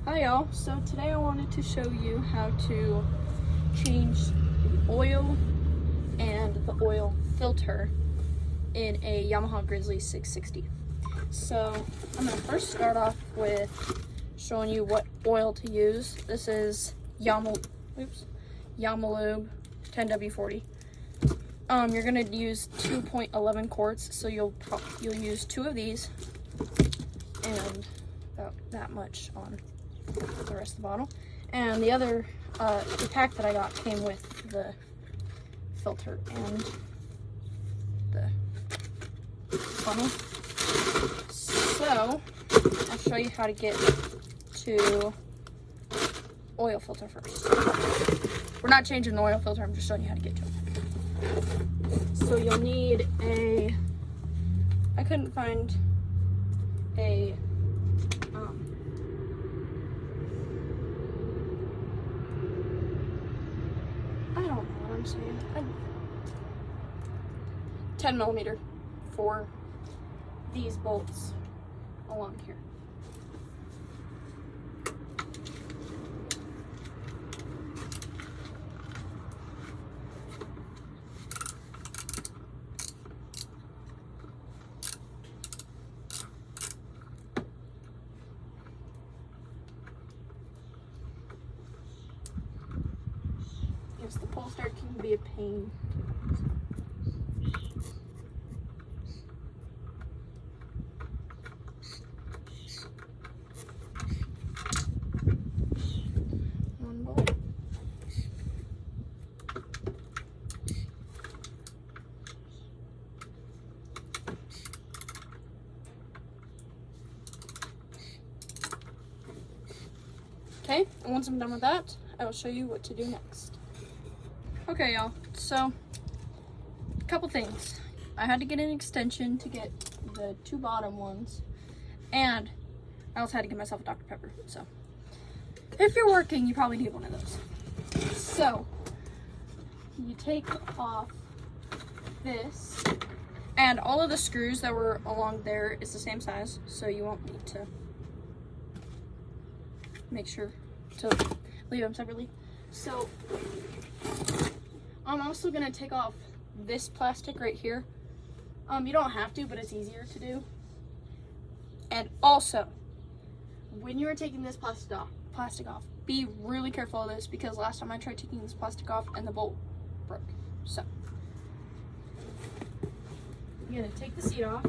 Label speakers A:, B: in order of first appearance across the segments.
A: Hi y'all, so today I wanted to show you how to change the oil and the oil filter in a Yamaha Grizzly 660. So I'm going to first start off with showing you what oil to use. This is Yamalube 10W40. You're going to use 2.11 quarts, so you'll use 2 of these and about that much on the rest of the bottle. And the other, the pack that I got came with the filter and the funnel. So I'll show you how to get to oil filter first. We're not changing the oil filter, I'm just showing you how to get to it. So you'll need I couldn't find a I don't know what I'm saying. 10 millimeter for these bolts along here. Yes, the pull start can be a pain. One bolt. Okay, and once I'm done with that, I will show you what to do next. Okay, y'all, so a couple things. I had to get an extension to get the 2 bottom ones, and I also had to get myself a Dr. Pepper. So if you're working, you probably need one of those. So you take off this, and all of the screws that were along there is the same size, so you won't need to make sure to leave them separately. So I'm also gonna take off this plastic right here. You don't have to, but it's easier to do. And also, when you are taking this plastic off, be really careful of this, because last time I tried taking this plastic off and the bolt broke. So you're gonna take the seat off.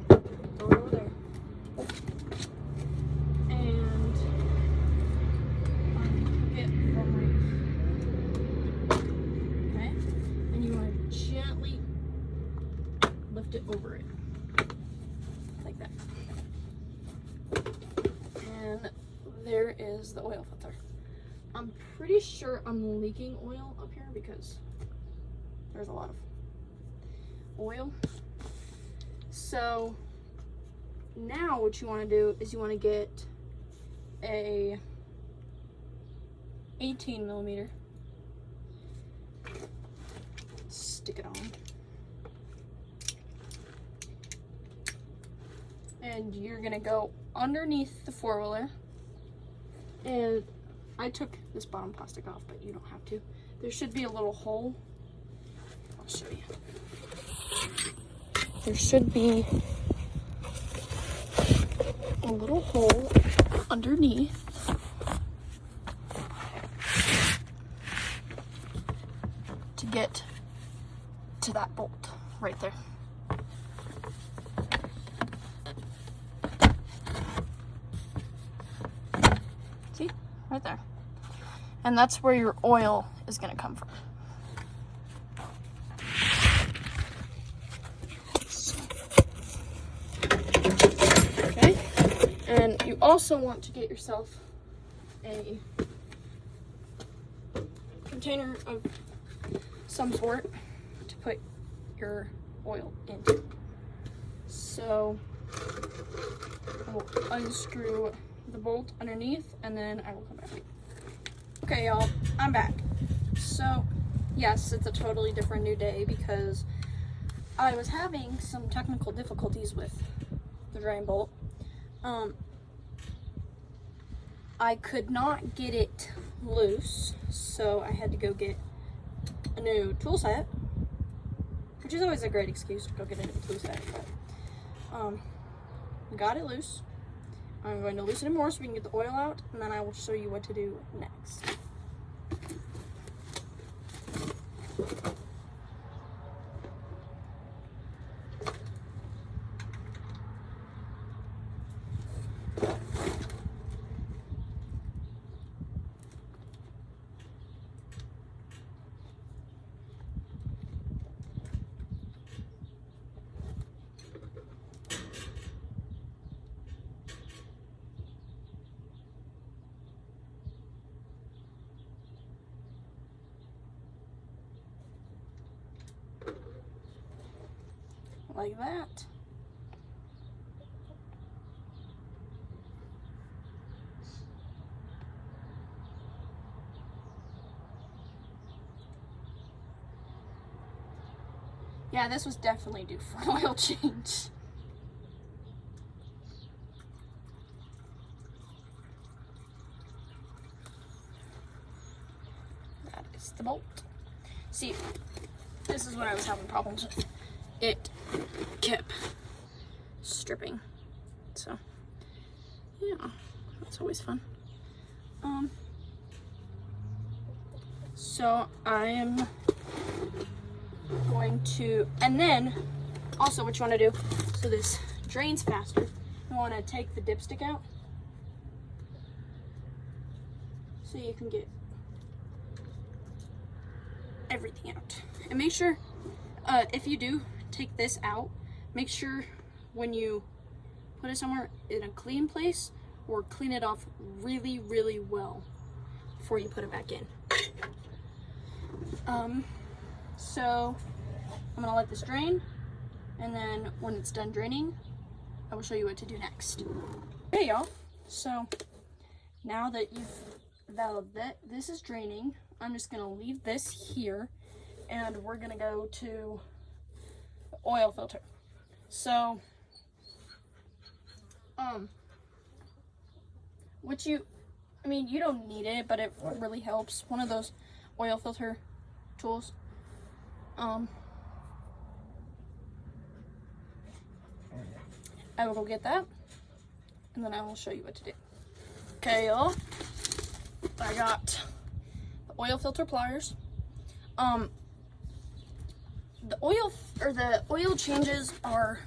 A: Throw it over there. And unhook it from right here. Okay? And you want to gently lift it over it. Like that. And there is the oil filter. I'm pretty sure I'm leaking oil up here because there's a lot of oil. So now what you want to do is you want to get a 18 millimeter, stick it on, and you're gonna go underneath the 4-wheeler. And I took this bottom plastic off, but you don't have to. There should be a little hole. I'll show you. There should be a little hole underneath to get to that bolt right there. See? Right there. And that's where your oil is going to come from. Okay? And you also want to get yourself a container of some sort to put your oil into. So I will unscrew the bolt underneath and then I will come back. Okay, y'all, I'm back. So yes, it's a totally different new day because I was having some technical difficulties with the drain bolt. I could not get it loose, so I had to go get a new tool set, which is always a great excuse to go get a new tool set, but got it loose. I'm going to loosen it more so we can get the oil out, and then I will show you what to do next. Like that. Yeah, this was definitely due for an oil change. That is the bolt. See, this is what I was having problems with. It kept stripping, so yeah, that's always fun. So I am going to, and then also what you want to do so this drains faster, you want to take the dipstick out so you can get everything out, and make sure if you do take this out, make sure when you put it somewhere in a clean place, or clean it off really, really well before you put it back in. So I'm gonna let this drain, and then when it's done draining, I will show you what to do next. Okay, y'all. So now that this is draining, I'm just gonna leave this here, and we're gonna go to oil filter. So you don't need it, but it really helps. One of those oil filter tools. I will go get that, and then I will show you what to do. Okay, y'all. I got the oil filter pliers. The oil changes are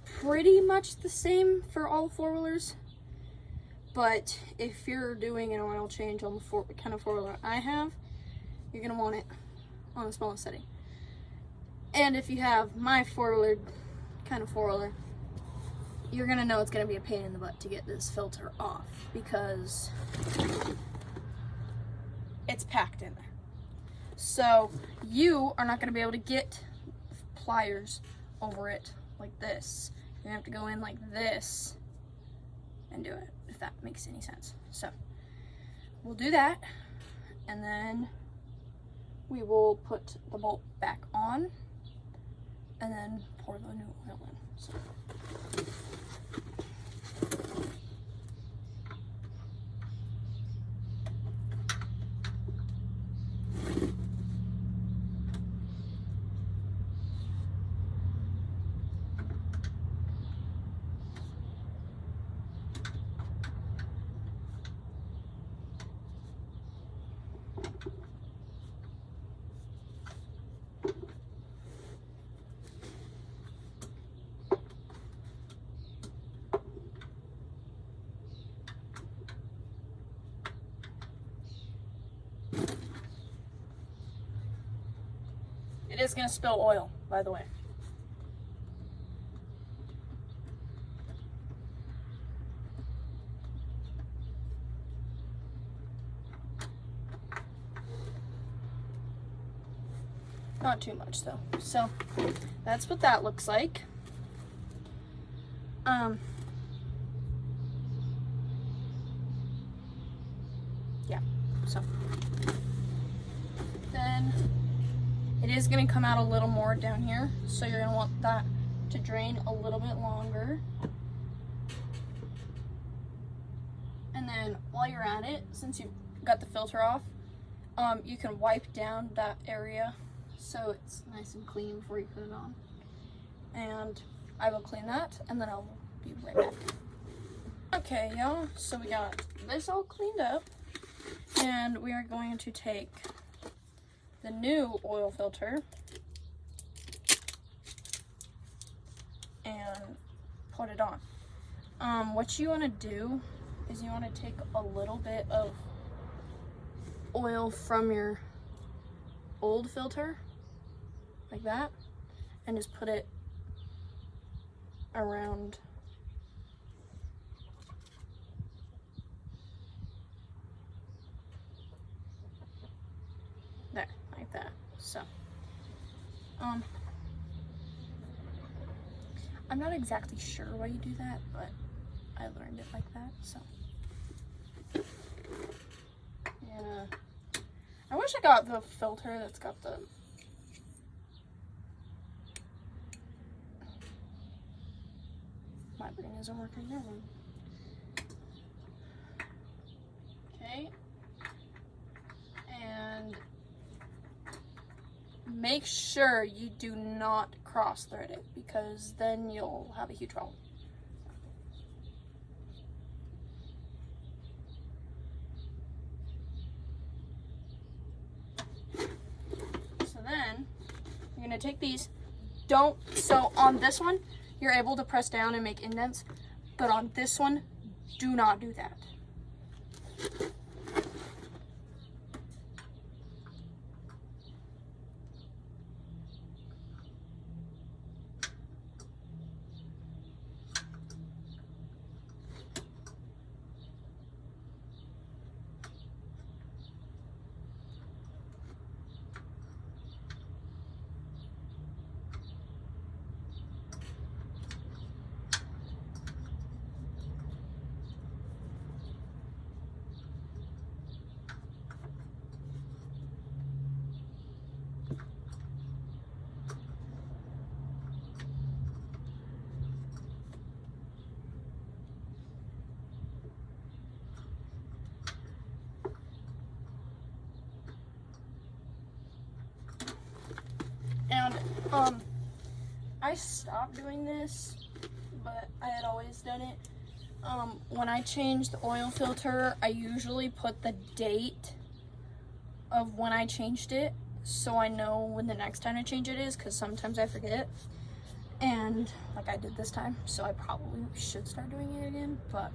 A: pretty much the same for all four-wheelers, but if you're doing an oil change on the kind of four-wheeler I have, you're gonna want it on the smallest setting. And if you have my kind of four-wheeler, you're gonna know it's gonna be a pain in the butt to get this filter off because it's packed in there. So you are not going to be able to get pliers over it like this. You're going to have to go in like this and do it, if that makes any sense. So we'll do that, and then we will put the bolt back on and then pour the new oil in. So. It is going to spill oil, by the way. Not too much though. So that's what that looks like. Yeah, so then it is going to come out a little more down here, so you're going to want that to drain a little bit longer. And And then while you're at it, since you've got the filter off, you can wipe down that area so it's nice and clean before you put it on. And I will clean that, and then I'll be right back. Okay, y'all, so we got this all cleaned up, and we are going to take the new oil filter and put it on. What you want to do is you want to take a little bit of oil from your old filter, like that, and just put it around there, like that. So, I'm not exactly sure why you do that, but I learned it like that, so. Yeah. I wish I got the filter that's got the my brain isn't working there. Okay. And make sure you do not cross thread it, because then you'll have a huge problem. So then you're gonna take these. So on this one, you're able to press down and make indents, but on this one, do not do that. And I stopped doing this, but I had always done it. When I change the oil filter, I usually put the date of when I changed it, so I know when the next time I change it is, because sometimes I forget. And like I did this time, so I probably should start doing it again, but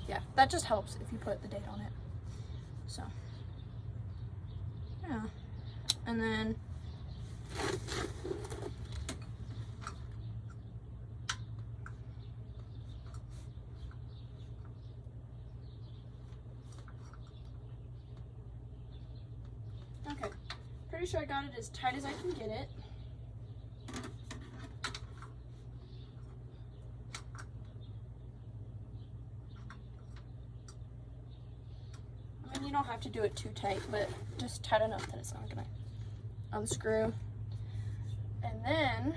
A: yeah, that just helps if you put the date on it. So yeah, and then okay, pretty sure I got it as tight as I can get it. I mean, you don't have to do it too tight, but just tight enough that it's not gonna unscrew. And then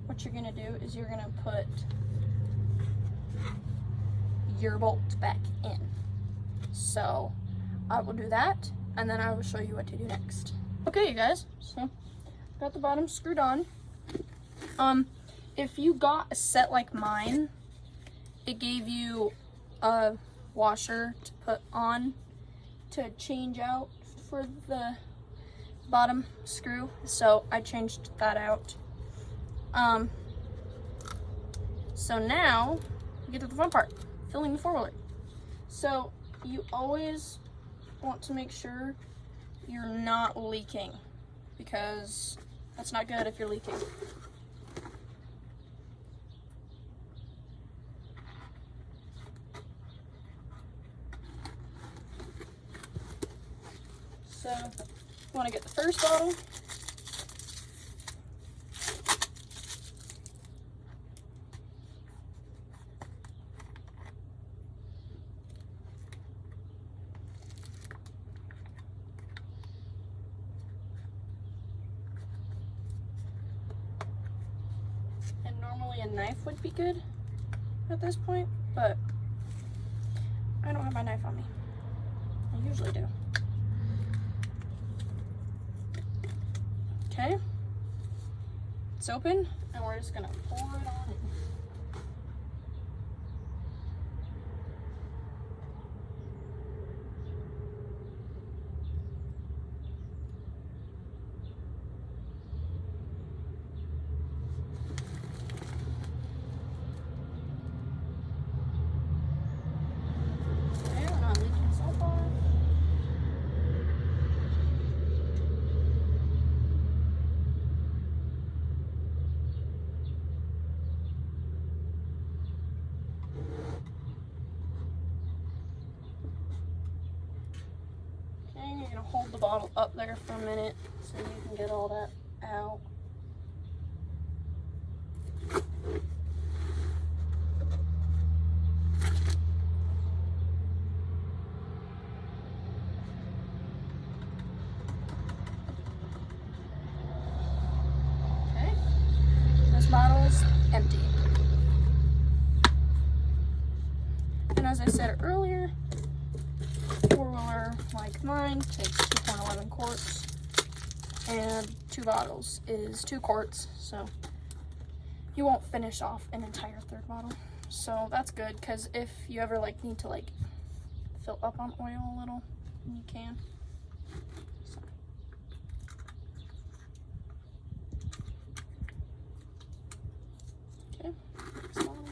A: what you're gonna do is you're gonna put your bolt back in. So I will do that, and then I will show you what to do next. Okay, you guys, so got the bottom screwed on. If you got a set like mine, it gave you a washer to put on to change out for the bottom screw, so I changed that out. So now we get to the fun part, filling the four-wheeler. So you always want to make sure you're not leaking, because that's not good if you're leaking. So you want to get the first bottle. And normally a knife would be good, at this point, but I don't have my knife on me. I usually do. Okay, it's open, and we're just gonna pour it on in. You're gonna hold the bottle up there for a minute so you can get all that out. Okay, this bottle's empty. And as I said earlier, four-wheeler like mine takes 2.11 quarts, and 2 bottles is 2 quarts, so you won't finish off an entire third bottle. So that's good, because if you ever like need to like fill up on oil a little, you can. So. Okay, next bottle.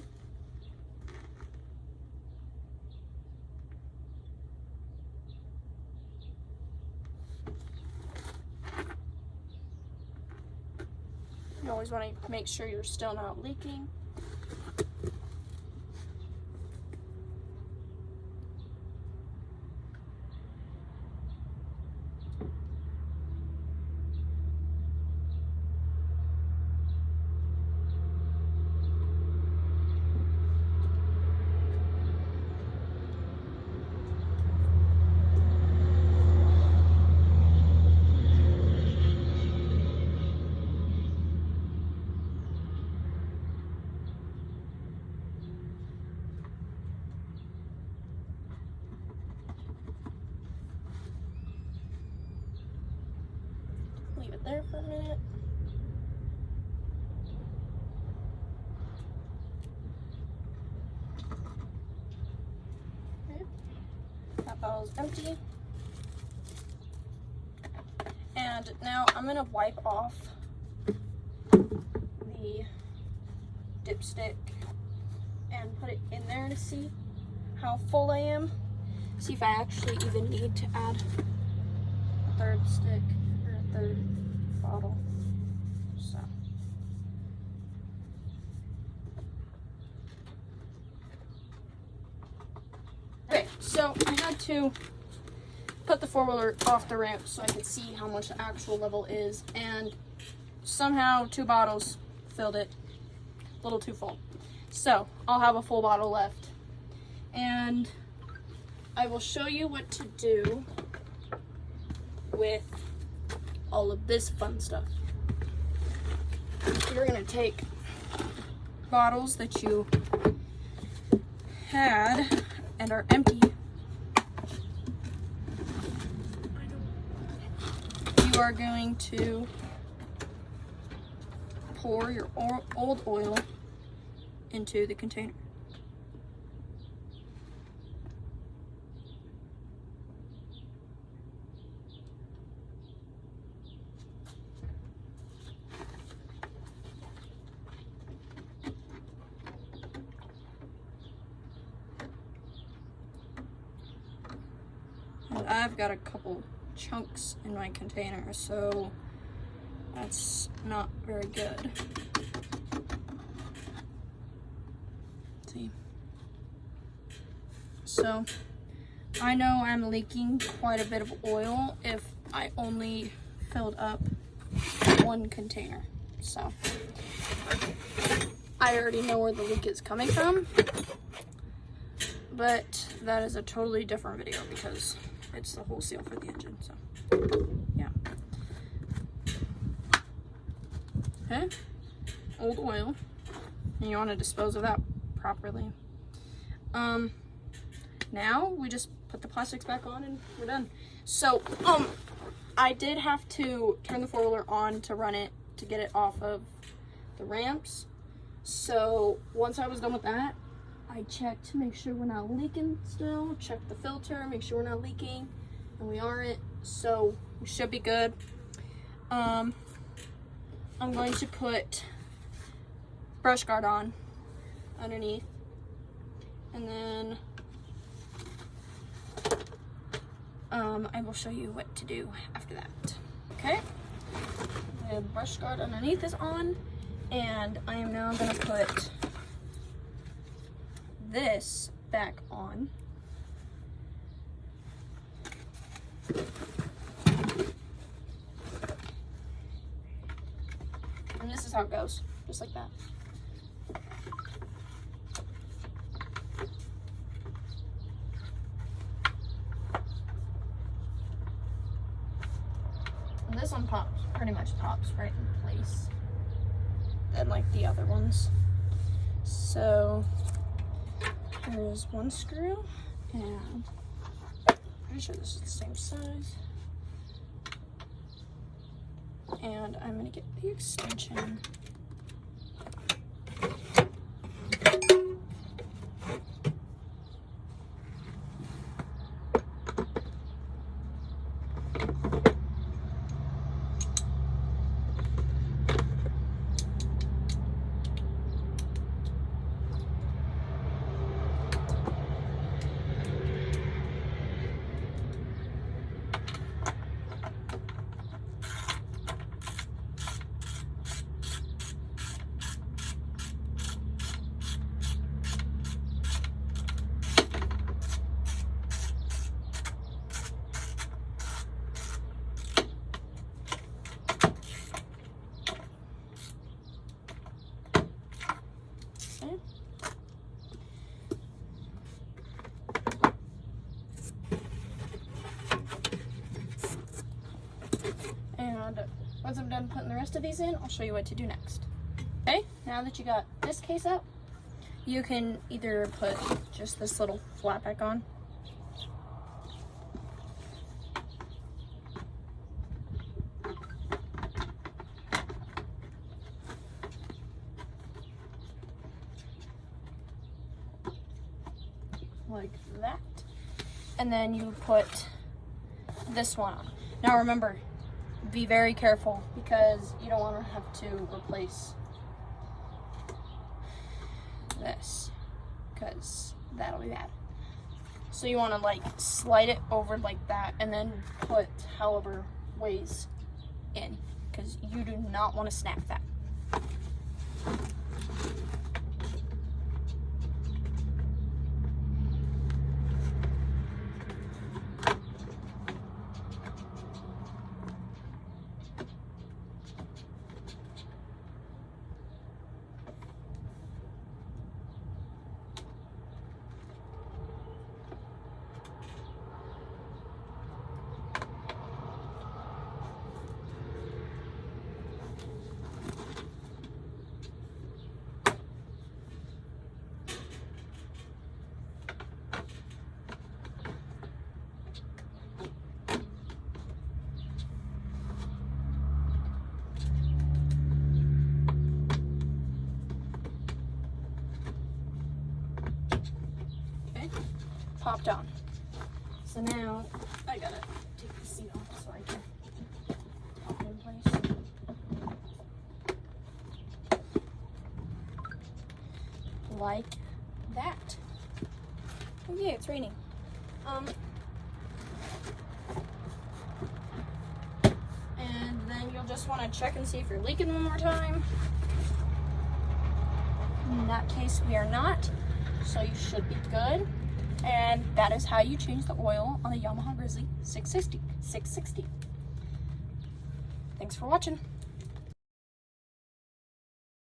A: You always want to make sure you're still not leaking. Leave it there for a minute. Okay. That bottle's empty. And now I'm gonna wipe off the dipstick and put it in there to see how full I am. See if I actually even need to add a third stick or a third bottle. So okay, so I had to put the four-wheeler off the ramp so I could see how much the actual level is, and somehow 2 bottles filled it a little too full. So I'll have a full bottle left, and I will show you what to do with all of this fun stuff. You're gonna take bottles that you had and are empty. You are going to pour your old oil into the container. And I've got a couple chunks in my container, so that's not very good. See? So I know I'm leaking quite a bit of oil if I only filled up 1 container. So I already know where the leak is coming from, but that is a totally different video because it's the whole seal for the engine. So yeah. Okay, old oil, and you want to dispose of that properly. Now we just put the plastics back on and we're done. So, I did have to turn the four-wheeler on to run it, to get it off of the ramps. So once I was done with that, I checked to make sure we're not leaking still, checked the filter, make sure we're not leaking, and we aren't, so we should be good. I'm going to put brush guard on underneath, and then I will show you what to do after that. Okay, the brush guard underneath is on, and I am now going to put this back on. And this is how it goes, just like that. And this one pops, pretty much pops right in place than like the other ones. So here's one screw, and I'm pretty sure this is the same size. And I'm gonna get the extension. And once I'm done putting the rest of these in, I'll show you what to do next. Okay, now that you got this case up, you can either put just this little flap back on, like that, and then you put this one on. Now remember, be very careful because you don't want to have to replace this because that'll be bad. So you want to like slide it over like that and then put however ways in, because you do not want to snap that. Popped on. So now I gotta take the seat off so I can pop it in place. Like that. Oh yeah, it's raining. And then you'll just want to check and see if you're leaking one more time. In that case, we are not, so you should be good. And that is how you change the oil on a Yamaha Grizzly 660. Thanks for watching.